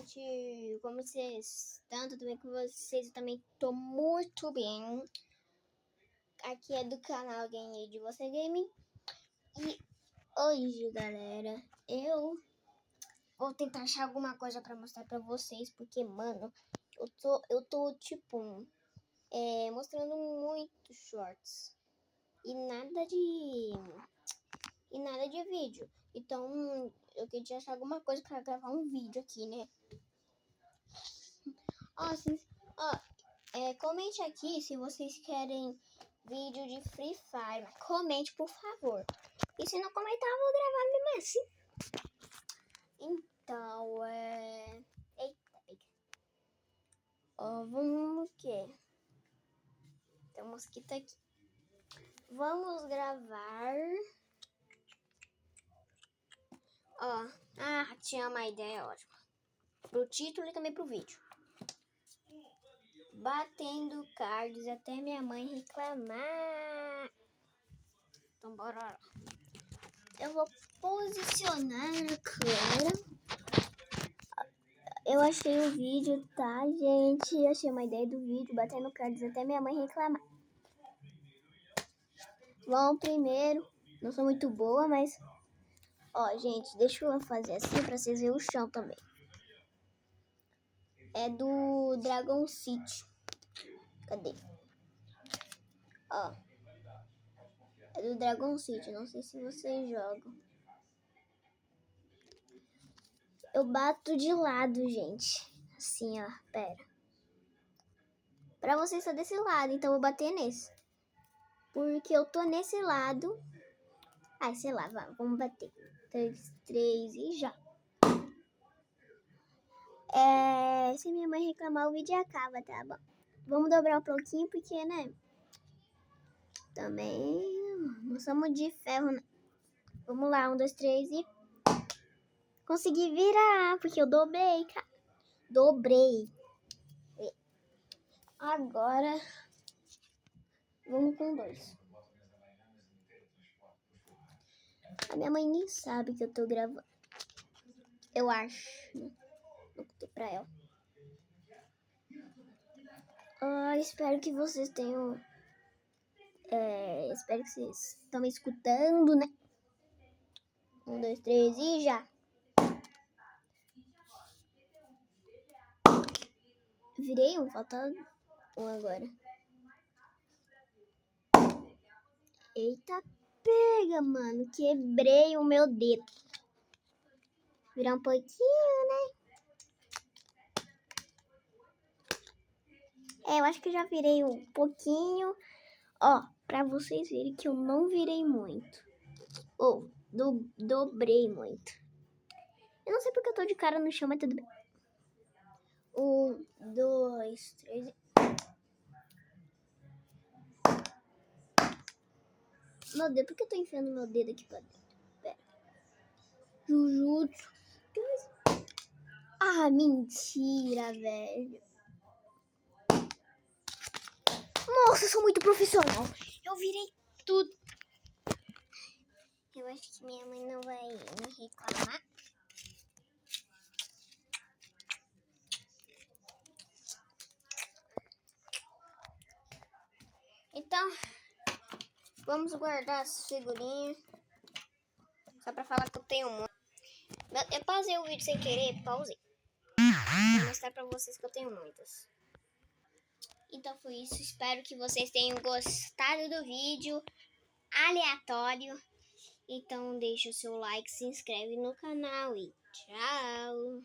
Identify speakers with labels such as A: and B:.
A: gente, como vocês estão? Tudo bem com vocês? Eu também tô muito bem. Aqui é do canal Ganhei de Você Game. E hoje, galera, eu vou tentar achar alguma coisa pra mostrar pra vocês. Porque, mano, eu tô tipo, mostrando muito shorts. E nada de vídeo. Então, eu queria achar alguma coisa pra gravar um vídeo aqui, né? Comente aqui se vocês querem vídeo de Free Fire. Comente, por favor. E se não comentar, eu vou gravar mesmo assim. Então, Eita, pega. Vamos o quê? Tem um mosquito aqui. Vamos gravar. Tinha uma ideia ótima. Pro título e também pro vídeo. Batendo cards até minha mãe reclamar. Então bora lá. Eu vou posicionar a câmera. Eu achei o vídeo, tá, gente? Achei uma ideia do vídeo. Batendo cards até minha mãe reclamar. Vamos primeiro. Não sou muito boa, mas... gente, deixa eu fazer assim pra vocês verem o chão também. É do Dragon City. Cadê? É do Dragon City. Não sei se vocês jogam. Eu bato de lado, gente. Assim, ó. Pera. Pra vocês só desse lado, então eu vou bater nesse. Porque eu tô nesse lado. Sei lá, vamos bater. 3 e já. Se minha mãe reclamar, o vídeo acaba, tá bom? Vamos dobrar um pouquinho, porque, né? Também não somos de ferro, né? Vamos lá, 1, 2, 3 e... Consegui virar, porque eu dobrei, cara. Dobrei. Agora, vamos com 2. A minha mãe nem sabe que eu tô gravando. Eu acho, né? Vou contar pra ela. Espero que vocês tenham... espero que vocês estão me escutando, né? 1, 2, 3 e já. Virei um, falta um agora. Eita, pega, mano. Quebrei o meu dedo. Virar um pouquinho, né? Eu acho que já virei um pouquinho. Pra vocês verem que eu não virei muito. Dobrei muito. Eu não sei porque eu tô de cara no chão, mas tudo bem. 1, 2, 3 e... Meu Deus, por que eu tô enfiando meu dedo aqui pra dentro? Pera. Jujutsu. Mentira, velho. Nossa, eu sou muito profissional. Eu virei tudo. Eu acho que minha mãe não vai me reclamar. Então, vamos guardar as figurinhas. Só pra falar que eu tenho muito. Eu pausei o vídeo sem querer, pausei. Vou mostrar pra vocês que eu tenho muitas. Então foi isso. Espero que vocês tenham gostado do vídeo aleatório. Então deixa o seu like, se inscreve no canal e tchau!